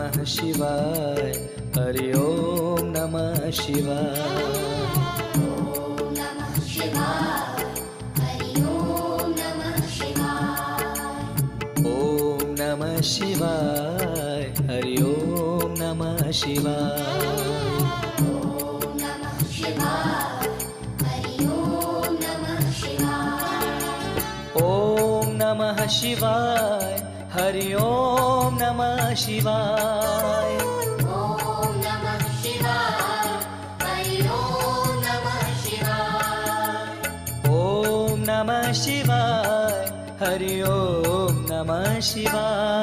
नमः शिवाय, हरि ओम नमः शिवाय। ॐ नमः शिवाय, हरि ॐ नमः शिवाय। ओम नमः शिवाय, हरि ओम नमः शिवाय। ॐ नमः शिवाय, हरि ॐ नमः शिवाय। ओम नमः शिवाय, हरि ओम नमः शिवाय। ॐ नमः शिवाय, हरि ॐ नमः शिवाय। ओम नमः शिवाय, हरि ओम नमः शिवाय।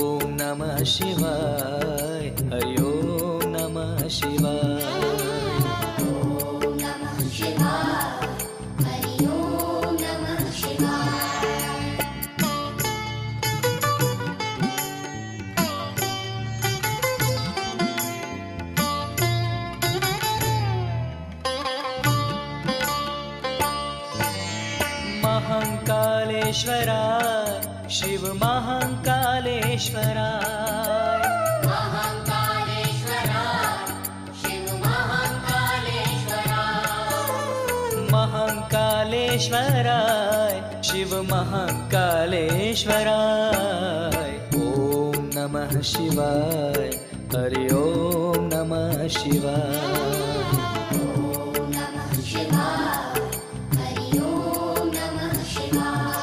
ओम नमः शिवाय, हरि ओम नमः शिवाय। ॐ नमः शिवाय, हरि ॐ नमः शिवाय। महाकालेश्वराय, शिव महाकालेश्वराय। महाकालेश्वराय, शिव महाकालेश्वराय। महाकालेश्वराय, शिव महाकालेश्वराय। ओम नमः शिवाय, हरि ओम नमः शिवाय। ॐ नमः शिवाय, हरि ॐ नमः शिवाय।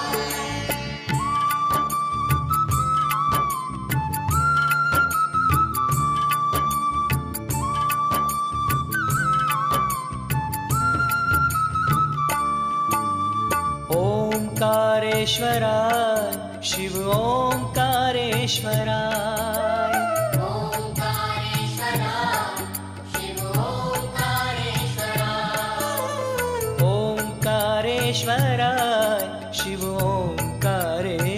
ओंकारेश्वराय, शिव ओंकारेश्वराय। ओंकारेश्वराय, शिव ओंकारेश्वराय। ओंकारेश्वराय, शिव ओंकारेश्वराय।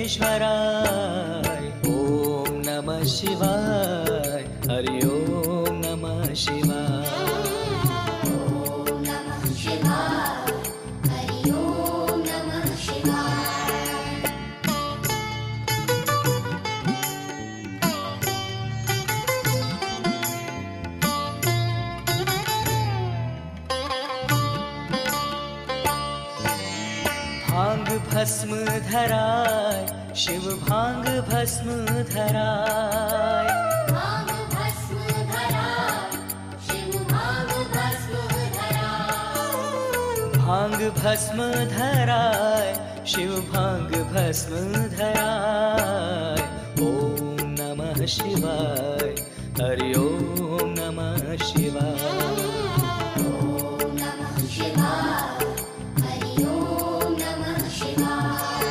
ओम नमः शिवाय, हरि ओम नमः शिवाय। ॐ नमः शिवाय, हरि ॐ नमः शिवाय। भांग भस्म धराय, शिव भांग भस्म धराय। भांग भस्म धराय, शिव भांग भस्म धराय। भांग भस्म धराय, शिव भांग भस्म धराय। ओम नमः शिवाय, हरि ओम नमः शिवाय। ॐ नमः शिवाय, हरि ॐ नमः शिवाय।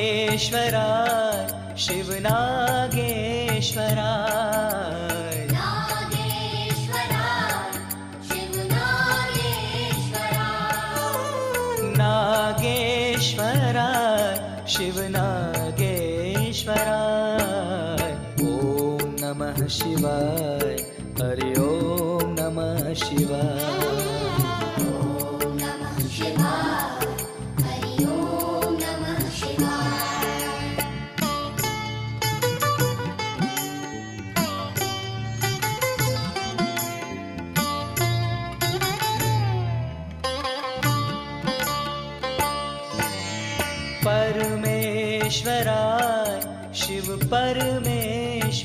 नागेश्वराय, शिव नागेश्वराय। नागेश्वराय, शिव नागेश्वराय। नागेश्वराय, शिव नागेश्वराय। ओम नमः शिवाय, हरि ओम नमः शिवाय। ॐ नमः शिवाय, हरि ॐ नमः शिवाय। परमेश्वराय, शिव परमेश्वराय।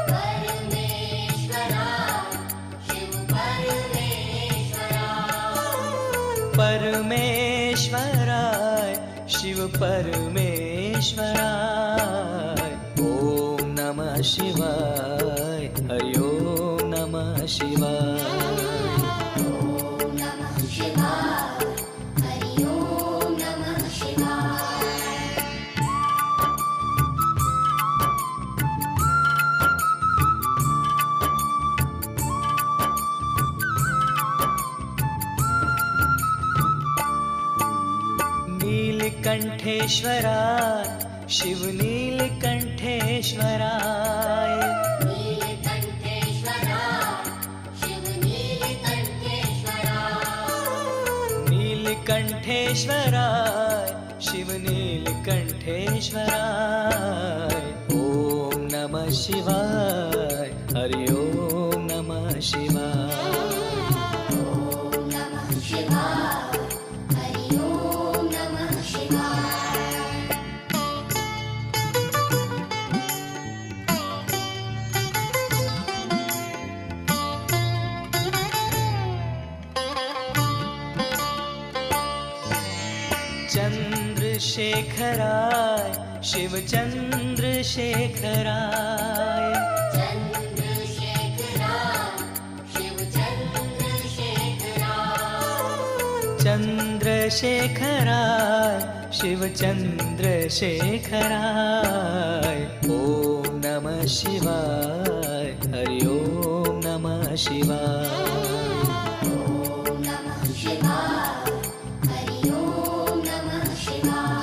परमेश्वराय, शिव परमेश्वराय। परमेश्वराय, शिव परमेश्वराय। ओम नमः शिवाय, हरि ओम नमः शिवाय। ॐ नमः शिवाय, हरि ॐ नमः शिवाय। नीलकंठेश्वराय, शिव नीलकंठेश्वराय नीलकंठेश्वराय शिव नीलकंठेश्वराय नीलकंठेश्वराय शिव नीलकंठेश्वराय ॐ नमः शिवाय हरि ओम नमः शिवाय ॐ नमः शिवाय हरि ओम नमः शिवाय चंद्रशेखराय शिव चंद्रशेखराय चंद्रशेखराय शिव चंद्रशेखराय चंद्रशेखराय शिव चंद्रशेखराय ॐ नमः शिवाय हरि ओम नमः शिवाय ॐ नमः शिवाय हरि ओम नमः शिवाय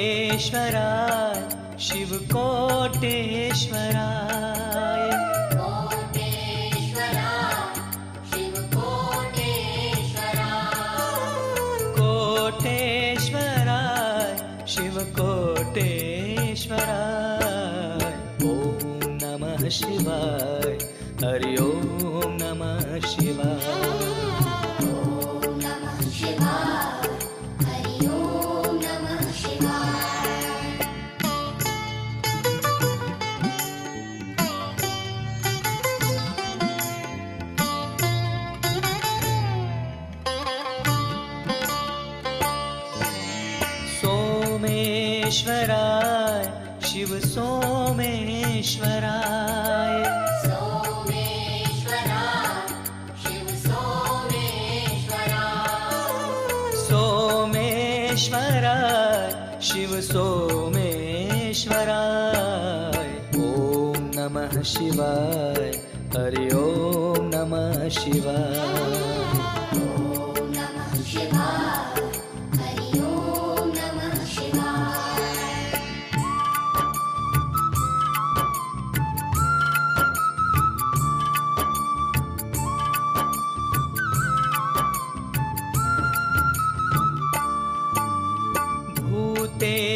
कोटेश्वराय शिव कोटेश्वराय कोटेश्वराय शिव कोटेश्वराय कोटेश्वराय शिव कोटेश्वराय ॐ नमः शिवाय हरि ओम नमः शिवाय ॐ नमः शिवाय हरि ओम नमः शिवाय सोमेश्वराय शिव सोमेश्वराय सोमेश्वराय शिव सोमेश्वराय सोमेश्वराय शिव सोमेश्वराय ॐ नमः शिवाय हरि ओम नमः शिवाय ॐ नमः शिवाय हरि ओम नमः शिवाय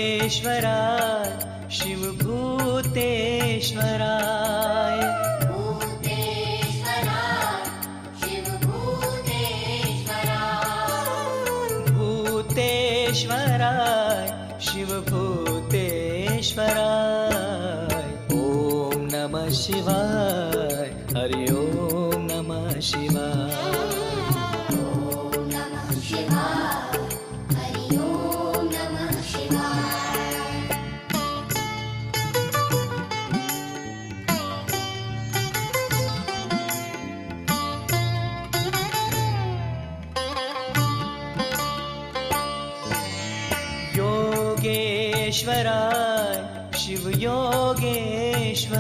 भूतेश्वराय शिव भूतेश्वराय भूतेश्वराय शिव भूतेश्वराय भूतेश्वराय शिव भूतेश्वराय ॐ नमः शिवाय हरि ओम नमः शिवाय ॐ नमः शिवाय हरि ओम नमः शिवाय योगेश्वराय शिव योगेश्वराय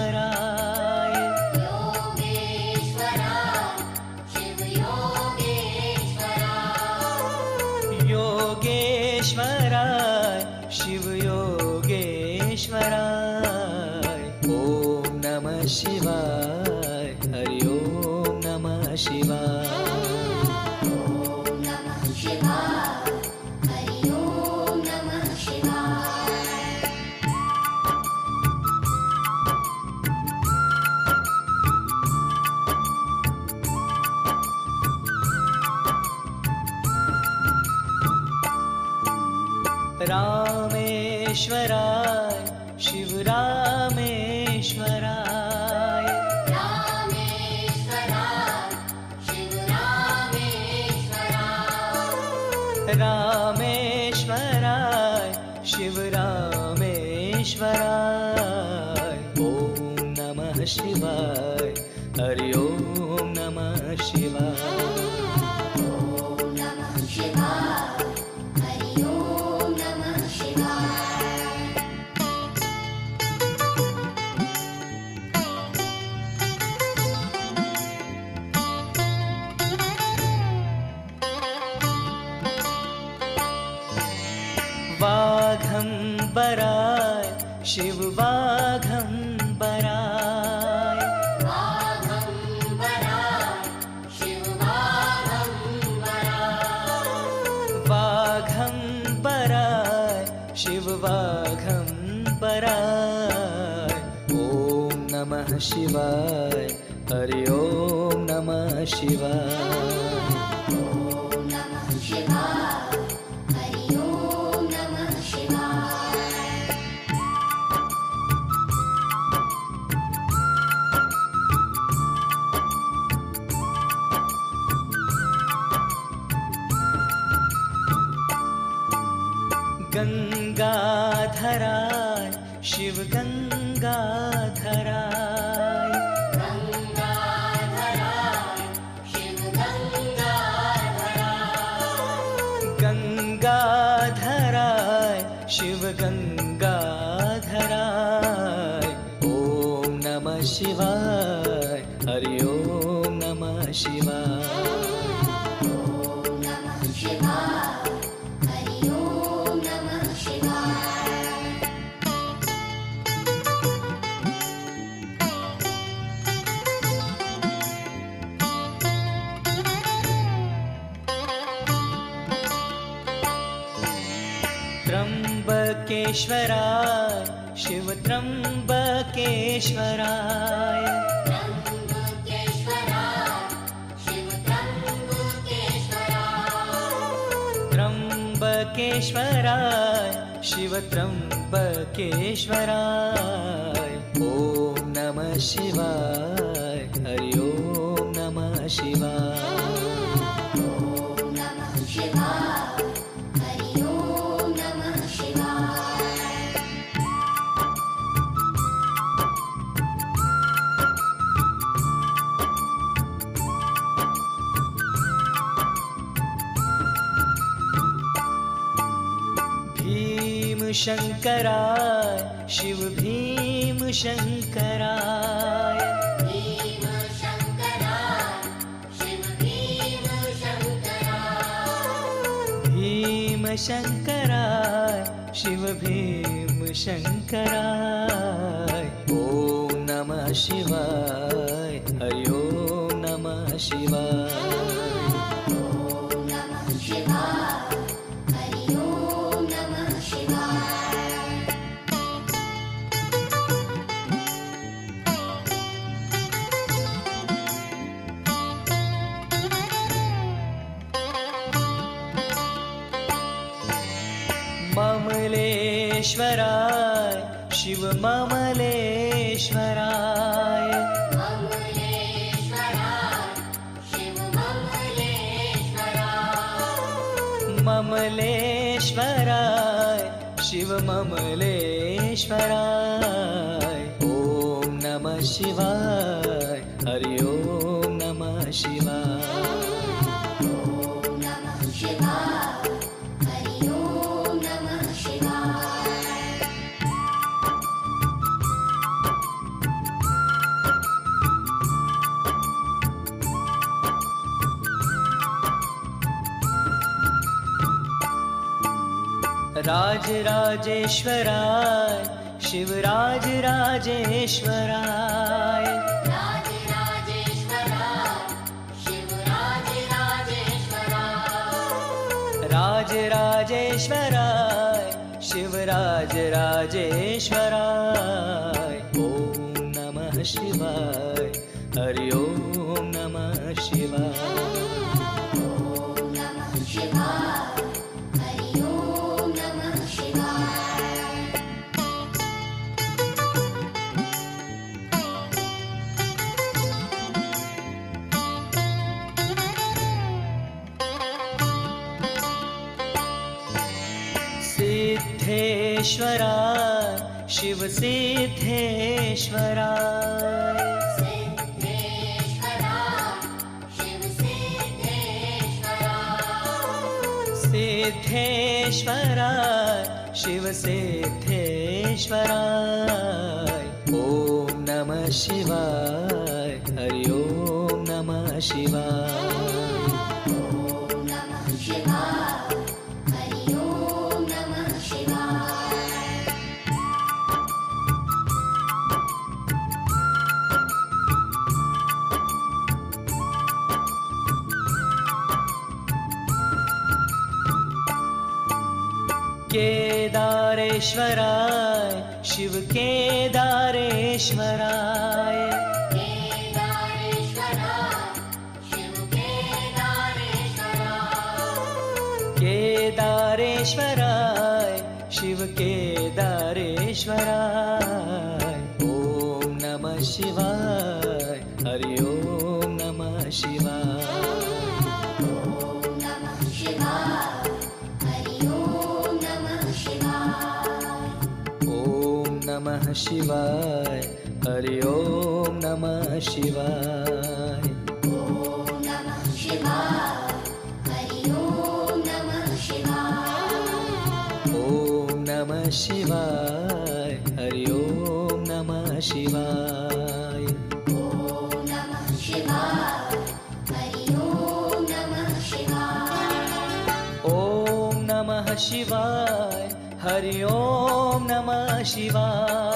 योगेश्वराय शिव योगेश्वराय योगेश्वराय शिव योगेश्वराय ॐ नमः शिवाय हरि ओम नमः शिवाय ॐ नमः शिवाय हरि ओम नमः शिवाय रामेश्वराय शिव रामेश्वराय रामेश्वराय शिव रामेश्वराय रामेश्वराय शिव रामेश्वराय ॐ नमः शिवाय हरि ओम नमः शिवाय ॐ नमः शिवाय हरि ओम नमः शिवाय नमः शिवाय हरि ओम नमः शिवाय ॐ नमः शिवाय हरि ओम नमः शिवाय गंगाधराय शिव गंगाधराय गंगाधराय शिव गंगाधराय गंगाधराय शिव गंगाधराय ओम नमः शिवाय हरि ओम नमः शिवाय ॐ नमः शिवाय हरि ओम नमः शिवाय त्र्यंबकेश्वराय शिव त्र्यंबकेश्वराय त्र्यंबकेश्वराय शिव त्र्यंबकेश्वराय त्र्यंबकेश्वराय शिव त्र्यंबकेश्वराय ओम नमः शिवाय हरि ओम नमः शिवाय ॐ नमः शिवाय हरि ओम नमः शिवाय भीम शंकराय शिव भीम शंकराय भीम शंकराय शिव भीम शंकराय भीम शंकराय शिव भीम शंकराय ओम नमः शिवाय हरि ओम नमः शिवाय ॐ नमः शिवाय हरि ओम नमः शिवाय ममलेश्वराय शिव ममलेश्वराय ममलेश्वराय शिव ममलेश्वराय ममलेश्वराय शिव ममलेश्वराय ओम नमः शिवाय हरि ओम नमः शिवाय ॐ नमः शिवाय हरि ओम नमः शिवाय राजराजेश्वराय शिव राजराजेश्वराय राजराजेश्वराय शिव राजराजेश्वराय राजराजेश्वराय शिव राजराजेश्वराय ओम नमः शिवाय हरि ओम नमः शिवाय ॐ नमः शिवाय हरि ओम नमः शिवाय सिद्धेश्वराय शिव सिद्धेश्वराय सिद्धेश्वराय शिव सिद्धेश्वराय सिद्धेश्वराय शिव सिद्धेश्वराय ओम नमः शिवाय हरि ओम नमः शिवाय ॐ नमः शिवाय हरि ओम नमः शिवाय केदारेश्वराय शिव केदारेश्वराय केदारेश्वराय शिव केदारेश्वराय ॐ नमः शिवाय हरि ओम नमः शिवाय ॐ नमः शिवाय हरि ओम नमः शिवाय ॐ नमः शिवाय हरि ओम नमः शिवाय ॐ नमः शिवाय हरि ओम नमः शिवाय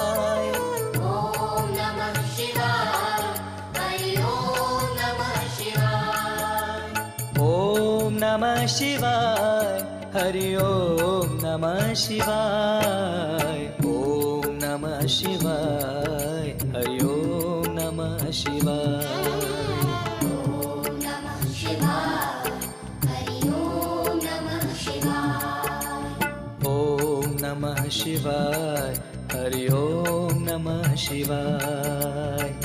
ॐ नमः शिवाय हरि ओम नमः शिवाय ॐ नमः शिवाय हरि ओम नमः शिवाय ॐ नमः शिवाय हरि ओम नमः शिवाय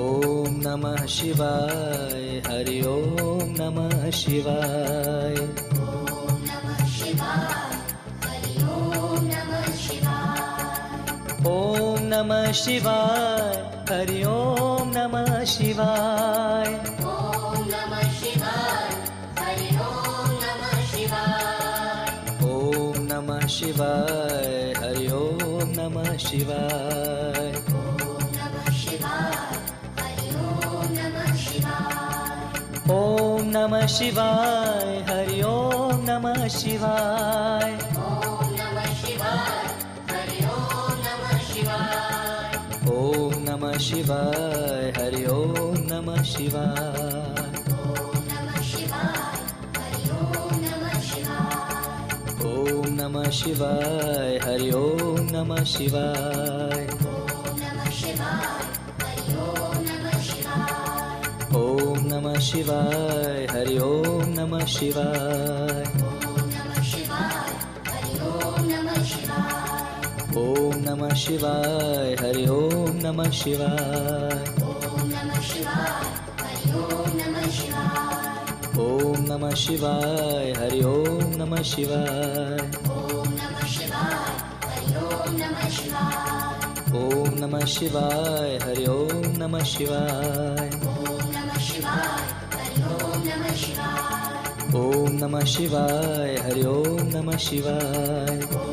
ॐ नमः शिवाय हरि ओम नमः शिवाय ॐ नमः शिवाय हरि ओम नमः शिवाय ॐ नमः शिवाय हरि ओम नमः शिवाय ॐ नमः शिवाय हरि ओम नमः शिवाय ॐ नमः शिवाय हरि ओम नमः शिवाय ॐ नमः शिवाय हरि ओम नमः शिवाय ॐ नमः शिवाय हरि ओम नमः शिवाय ॐ नमः शिवाय हरि ओम नमः शिवाय ॐ नमः शिवाय हरि ओम नमः शिवाय ॐ नमः शिवाय हरि ओम नमः शिवाय ॐ नमः शिवाय हरि ओम नमः शिवाय